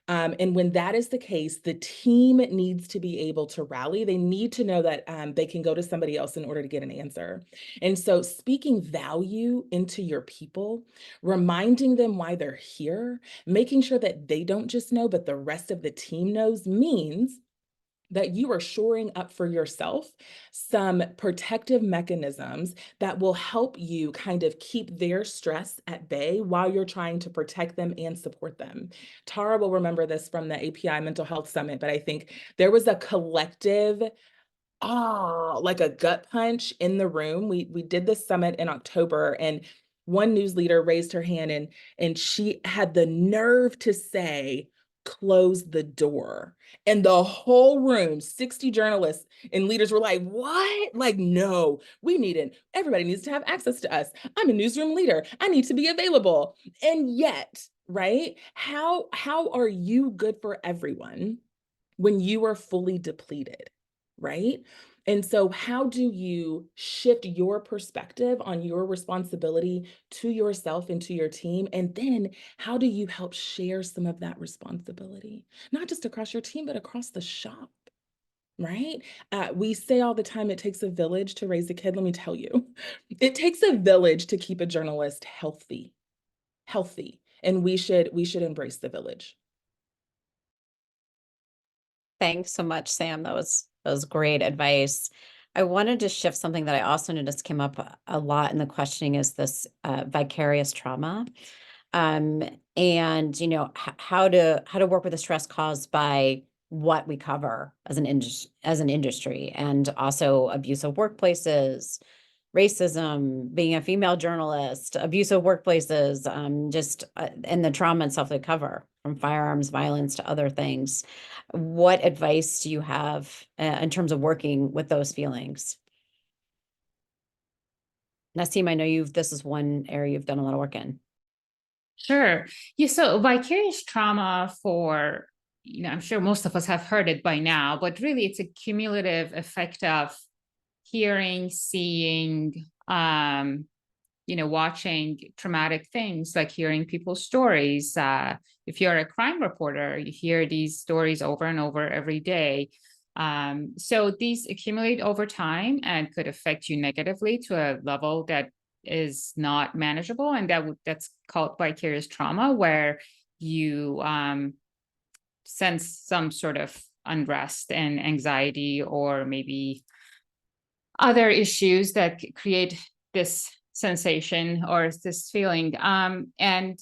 And when that is the case, the team needs to be able to rally. They need to know that they can go to somebody else in order to get an answer. And so speaking value into your people, reminding them why they're here, making sure that they don't just know, but the rest of the team knows, means that you are shoring up for yourself some protective mechanisms that will help you kind of keep their stress at bay while you're trying to protect them and support them. Tara will remember this from the API Mental Health Summit, but I think there was a collective like a gut punch in the room. We did this summit in October, and one news leader raised her hand and she had the nerve to say, close the door. And the whole room, 60 journalists and leaders were like, what? Like, no, everybody needs to have access to us. I'm a newsroom leader. I need to be available. And yet, right? How are you good for everyone when you are fully depleted? Right? And so how do you shift your perspective on your responsibility to yourself and to your team? And then how do you help share some of that responsibility, not just across your team, but across the shop? Right? We say all the time, it takes a village to raise a kid. Let me tell you, it takes a village to keep a journalist healthy. And we should embrace the village. Thanks so much, Sam. That was great advice. I wanted to shift something that I also noticed came up a lot in the questioning is this vicarious trauma. And how to work with the stress caused by what we cover as an industry, and also abusive workplaces, racism, being a female journalist, abusive workplaces, and the trauma itself they cover, from firearms violence to other things. What advice do you have in terms of working with those feelings? Naseem, I know this is one area you've done a lot of work in. Sure. Yeah, so vicarious trauma for, I'm sure most of us have heard it by now, but really it's a cumulative effect of hearing, seeing, watching traumatic things, like hearing people's stories. If you're a crime reporter, you hear these stories over and over every day. So these accumulate over time and could affect you negatively to a level that is not manageable, and that's called vicarious trauma, where you sense some sort of unrest and anxiety, or maybe other issues that create this sensation or this feeling. And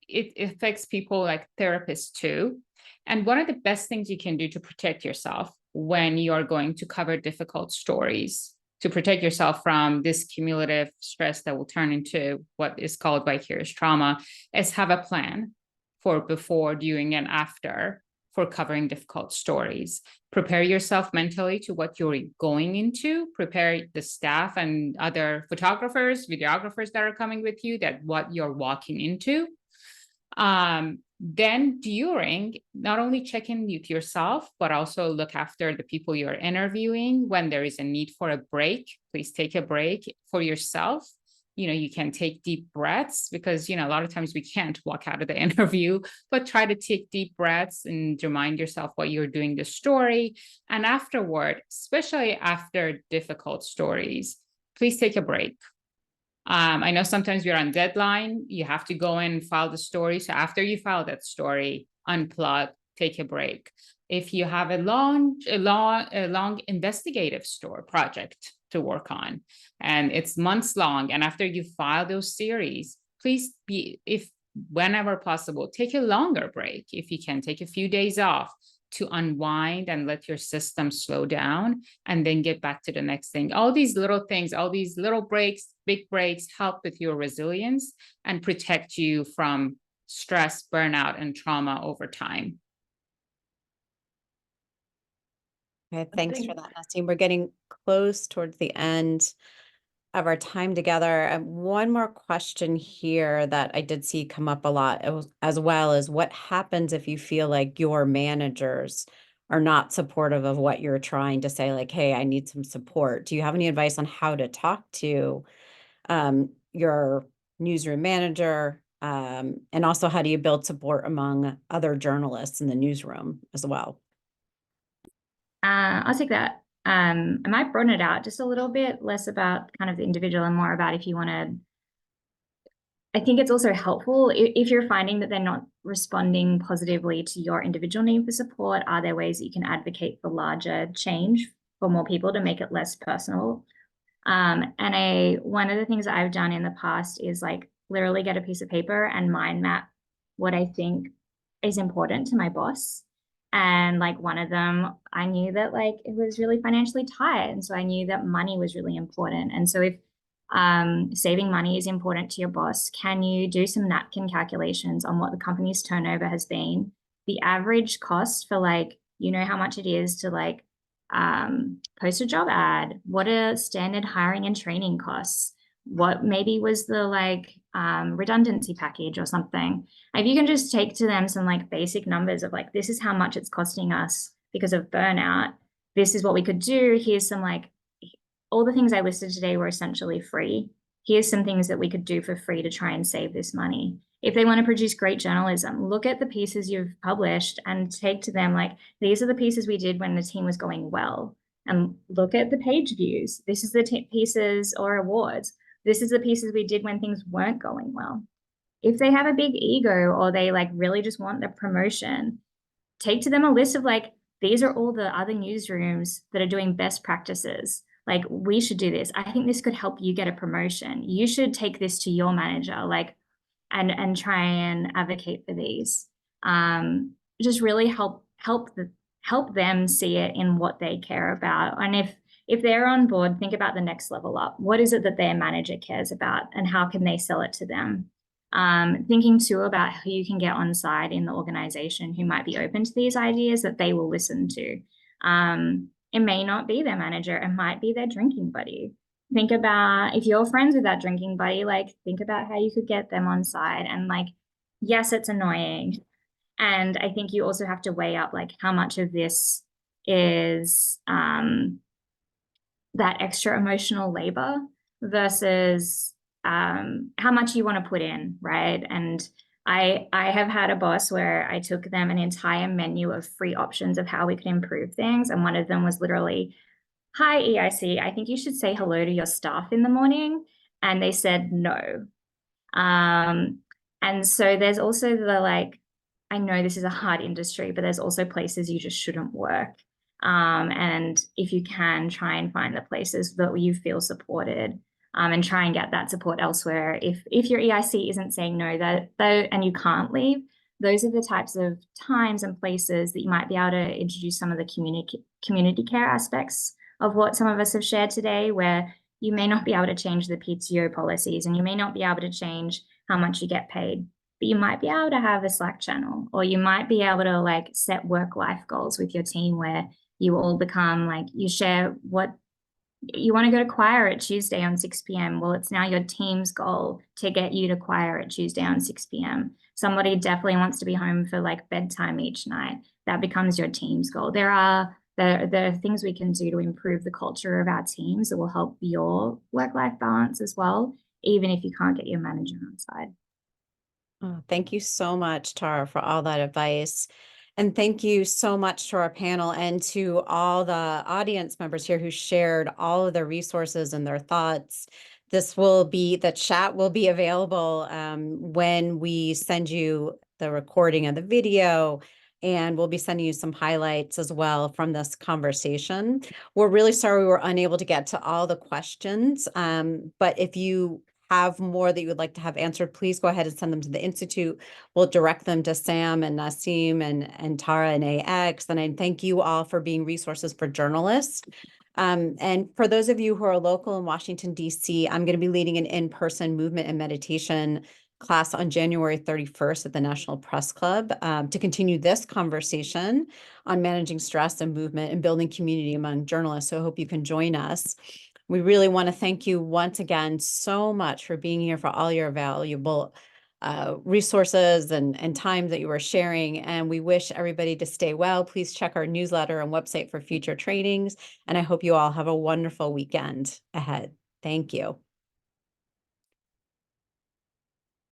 it affects people like therapists too. And one of the best things you can do to protect yourself when you're going to cover difficult stories, to protect yourself from this cumulative stress that will turn into what is called vicarious trauma, is have a plan for before, during, and after for covering difficult stories. Prepare yourself mentally to what you're going into. Prepare the staff and other photographers, videographers that are coming with you, that what you're walking into. Then during, not only check in with yourself, but also look after the people you're interviewing. When there is a need for a break, please take a break for yourself. You can take deep breaths, because, a lot of times we can't walk out of the interview, but try to take deep breaths and remind yourself what you're doing the story. And afterward, especially after difficult stories, please take a break. I know sometimes we're on deadline, you have to go in and file the story. So after you file that story, unplug, take a break. If you have a long investigative project to work on, and it's months long, and after you file those series, please whenever possible, take a longer break. If you can, take a few days off to unwind and let your system slow down, and then get back to the next thing. All these little things, all these little breaks, big breaks, help with your resilience and protect you from stress, burnout, and trauma over time. Okay, thanks for that, Naseem. We're getting close towards the end of our time together. One more question here that I did see come up a lot, as well as what happens if you feel like your managers are not supportive of what you're trying to say, like, hey, I need some support. Do you have any advice on how to talk to your newsroom manager? And also, how do you build support among other journalists in the newsroom as well? I'll take that. I might broaden it out just a little bit, less about kind of the individual and more about if you want to. I think it's also helpful if you're finding that they're not responding positively to your individual need for support. Are there ways that you can advocate for larger change for more people to make it less personal? And one of the things that I've done in the past is like literally get a piece of paper and mind map what I think is important to my boss. And like one of them, I knew that like it was really financially tight. And so I knew that money was really important. And so if saving money is important to your boss, can you do some napkin calculations on what the company's turnover has been? The average cost for like, how much it is to like post a job ad? What are standard hiring and training costs? What maybe was the like redundancy package or something? If you can just take to them some like basic numbers of like, this is how much it's costing us because of burnout. This is what we could do. Here's some like, all the things I listed today were essentially free. Here's some things that we could do for free to try and save this money. If they want to produce great journalism, look at the pieces you've published and take to them like, these are the pieces we did when the team was going well. And look at the page views. This is the pieces or awards. This is the pieces we did when things weren't going well. If they have a big ego or they like really just want the promotion, take to them a list of like, these are all the other newsrooms that are doing best practices. Like, we should do this. I think this could help you get a promotion. You should take this to your manager, like, and try and advocate for these. Just really help them see it in what they care about. And if they're on board, think about the next level up. What is it that their manager cares about, and how can they sell it to them? Thinking too about who you can get on side in the organization who might be open to these ideas that they will listen to. It may not be their manager, it might be their drinking buddy. think about if you're friends with that drinking buddy, like think about how you could get them on side. And like, yes, it's annoying. And I think you also have to weigh up like how much of this is that extra emotional labor versus how much you want to put in, right? And I have had a boss where I took them an entire menu of free options of how we could improve things. And one of them was literally, hi, EIC, I think you should say hello to your staff in the morning. And they said no. And so there's also the like, I know this is a hard industry, but there's also places you just shouldn't work. And if you can, try and find the places that you feel supported, and try and get that support elsewhere. If your EIC isn't saying no, that though, and you can't leave, those are the types of times and places that you might be able to introduce some of the community care aspects of what some of us have shared today, where you may not be able to change the PTO policies and you may not be able to change how much you get paid, but you might be able to have a Slack channel, or you might be able to like set work-life goals with your team where you all become like, you share what you want to go to choir at Tuesday on 6 p.m. Well, it's now your team's goal to get you to choir at Tuesday on 6 p.m. Somebody definitely wants to be home for like bedtime each night. That becomes your team's goal. There are things we can do to improve the culture of our teams that will help your work-life balance as well, even if you can't get your manager on side. Oh, thank you so much, Tara, for all that advice. And thank you so much to our panel and to all the audience members here who shared all of their resources and their thoughts. The chat will be available when we send you the recording of the video, and we'll be sending you some highlights as well from this conversation. We're really sorry we were unable to get to all the questions, but if you have more that you would like to have answered, please go ahead and send them to the Institute. We'll direct them to Sam and Naseem and Tara and AX. And I thank you all for being resources for journalists. And for those of you who are local in Washington, D.C., I'm going to be leading an in-person movement and meditation class on January 31st at the National Press Club to continue this conversation on managing stress and movement and building community among journalists. So I hope you can join us. We really want to thank you once again so much for being here, for all your valuable resources and time that you were sharing. And we wish everybody to stay well. Please check our newsletter and website for future trainings. And I hope you all have a wonderful weekend ahead. Thank you.